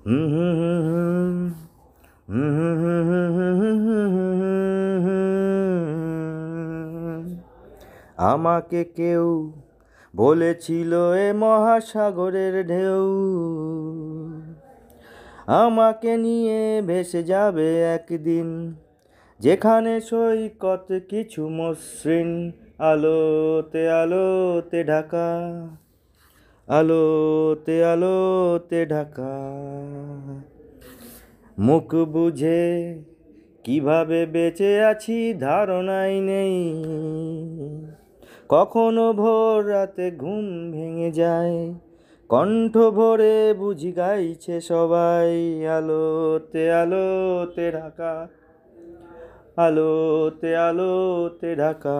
হুম হুম হুম হুম হুম হুম হুম হুম হুম হুম। আমাকে কেউ বলেছিল এ মহাসাগরের ঢেউ আমাকে নিয়ে ভেসে যাবে একদিন, যেখানে সৈকত কিছু মসৃণ, আলোতে আলোতে ঢাকা, আলোতে আলোতে ঢাকা। মুখ বুঝে কিভাবে বেঁচে আছি ধারণাই নেই, কখনো ভোর রাতে ঘুম ভেঙে যায়, কণ্ঠ ভরে বুঝি গাইছে সবাই, আলোতে আলোতে ঢাকা, আলোতে আলোতে ঢাকা।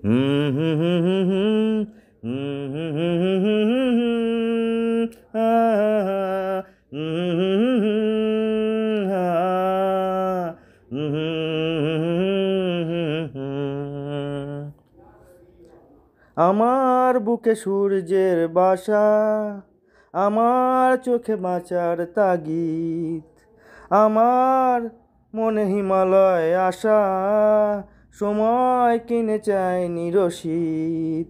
হুম হুম হুম হুম হুম হুম হুম হুম হুম হুম হুম আ হুম হুম হুম আ হুম হুম হুম। আমার বুকে সূর্যের বাসা, আমার চোখে বাঁচার তাগিদ, আমার মনে হিমালয় আশা, সময় কিনে চায়নি রসিদ।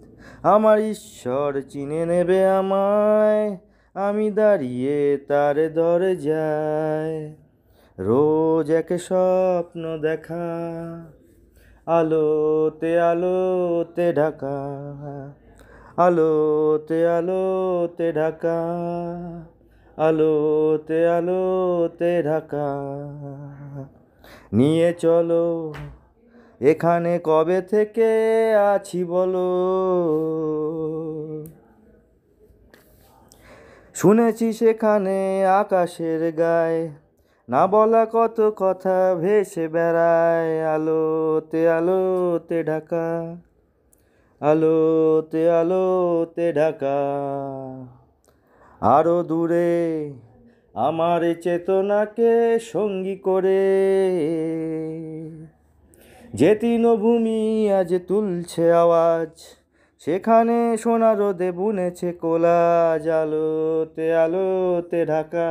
আমার ঈশ্বর চিনে নেবে আমায়, আমি দাঁড়িয়ে তার দরজায়, রোজ এক স্বপ্ন দেখা, আলোতে আলোতে ঢাকা, আলোতে আলোতে ঢাকা, আলোতে আলোতে ঢাকা। নিয়ে চলো এখানে কবে থেকে আছি বলো, শুনেছি সেখানে আকাশের গায়ে না বলা কত কথা ভেসে বেড়ায়, আলোতে আলোতে ঢাকা, আলোতে আলোতে ঢাকা। আরো দূরে আমার চেতনাকে সঙ্গী করে যে তৃণভূমি আজ তুলছে আওয়াজ, সেখানে সোনা রোদে বুনেছে কোলাজ, আলোতে আলোতে ঢাকা,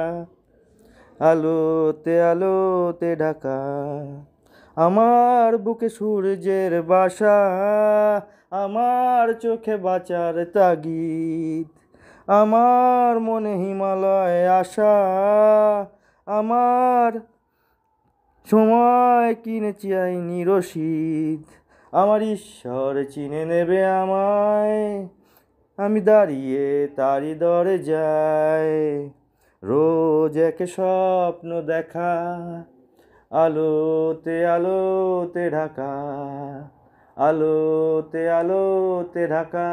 আলোতে আলোতে ঢাকা। আমার বুকে সূর্যের বাসা, আমার চোখে বাঁচার তাগিদ, আমার মনে হিমালয় আশা, আমার সময় কিনেছি আইনি রসিদ। আমার ঈশ্বর চিনে নেবে আমায়, আমি দাঁড়িয়ে তারি দরজায়, রোজ এক স্বপ্ন দেখা, আলোতে আলোতে ঢাকা, আলোতে আলোতে ঢাকা,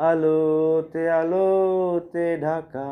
আলোতে আলোতে ঢাকা।